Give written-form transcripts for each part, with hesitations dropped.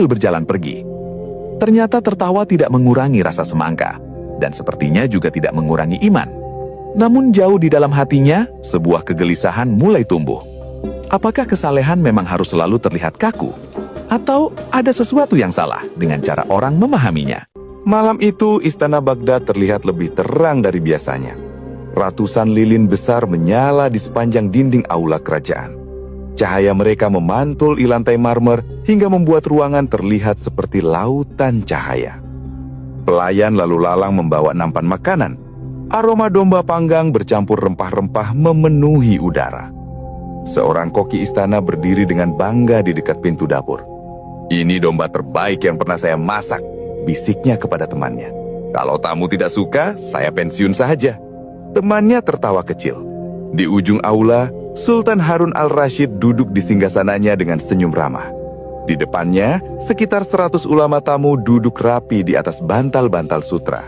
sambil berjalan pergi. Ternyata tertawa tidak mengurangi rasa semangka, dan sepertinya juga tidak mengurangi iman. Namun jauh di dalam hatinya, sebuah kegelisahan mulai tumbuh. Apakah kesalehan memang harus selalu terlihat kaku? Atau ada sesuatu yang salah dengan cara orang memahaminya? Malam itu, istana Baghdad terlihat lebih terang dari biasanya. Ratusan lilin besar menyala di sepanjang dinding aula kerajaan. Cahaya mereka memantul di lantai marmer hingga membuat ruangan terlihat seperti lautan cahaya. Pelayan lalu lalang membawa nampan makanan. Aroma domba panggang bercampur rempah-rempah memenuhi udara. Seorang koki istana berdiri dengan bangga di dekat pintu dapur. "Ini domba terbaik yang pernah saya masak," bisiknya kepada temannya. "Kalau tamu tidak suka, saya pensiun saja." Temannya tertawa kecil. Di ujung aula, Sultan Harun al-Rashid duduk di singgasananya dengan senyum ramah. Di depannya, sekitar 100 ulama tamu duduk rapi di atas bantal-bantal sutra.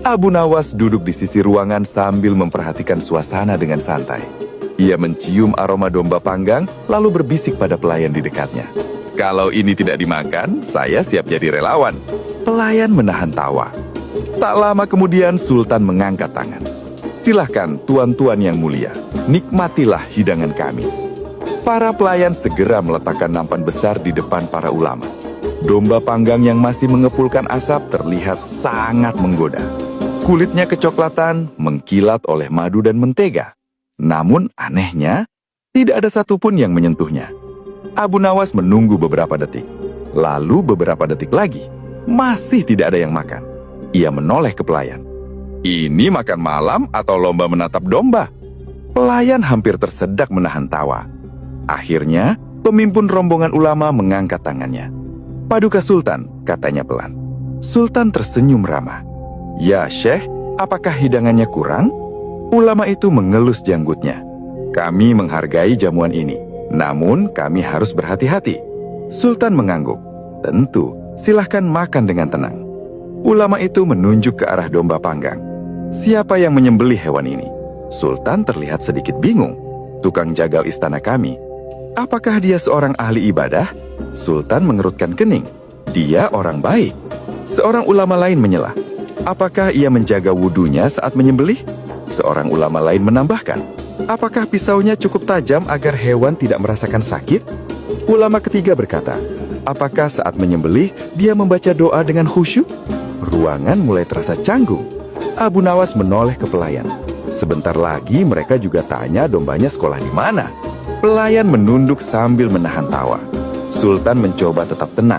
Abu Nawas duduk di sisi ruangan sambil memperhatikan suasana dengan santai. Ia mencium aroma domba panggang, lalu berbisik pada pelayan di dekatnya. "Kalau ini tidak dimakan, saya siap jadi relawan." Pelayan menahan tawa. Tak lama kemudian, Sultan mengangkat tangan. "Silahkan, tuan-tuan yang mulia, nikmatilah hidangan kami." Para pelayan segera meletakkan nampan besar di depan para ulama. Domba panggang yang masih mengepulkan asap terlihat sangat menggoda. Kulitnya kecoklatan, mengkilat oleh madu dan mentega. Namun anehnya, tidak ada satupun yang menyentuhnya. Abu Nawas menunggu beberapa detik. Lalu beberapa detik lagi, masih tidak ada yang makan. Ia menoleh ke pelayan. "Ini makan malam atau lomba menatap domba?" Pelayan hampir tersedak menahan tawa. Akhirnya, pemimpin rombongan ulama mengangkat tangannya. "Paduka Sultan," katanya pelan. Sultan tersenyum ramah. "Ya, Syekh, apakah hidangannya kurang?" Ulama itu mengelus janggutnya. "Kami menghargai jamuan ini, namun kami harus berhati-hati." Sultan mengangguk. "Tentu, silahkan makan dengan tenang." Ulama itu menunjuk ke arah domba panggang. "Siapa yang menyembelih hewan ini?" Sultan terlihat sedikit bingung. "Tukang jagal istana kami." "Apakah dia seorang ahli ibadah?" Sultan mengerutkan kening. "Dia orang baik." Seorang ulama lain menyela. "Apakah ia menjaga wudunya saat menyembelih?" Seorang ulama lain menambahkan. "Apakah pisaunya cukup tajam agar hewan tidak merasakan sakit?" Ulama ketiga berkata, "Apakah saat menyembelih dia membaca doa dengan khusyuk?" Ruangan mulai terasa canggung. Abu Nawas menoleh ke pelayan. Sebentar lagi mereka juga tanya dombanya sekolah di mana. Pelayan menunduk sambil menahan tawa. Sultan mencoba tetap tenang.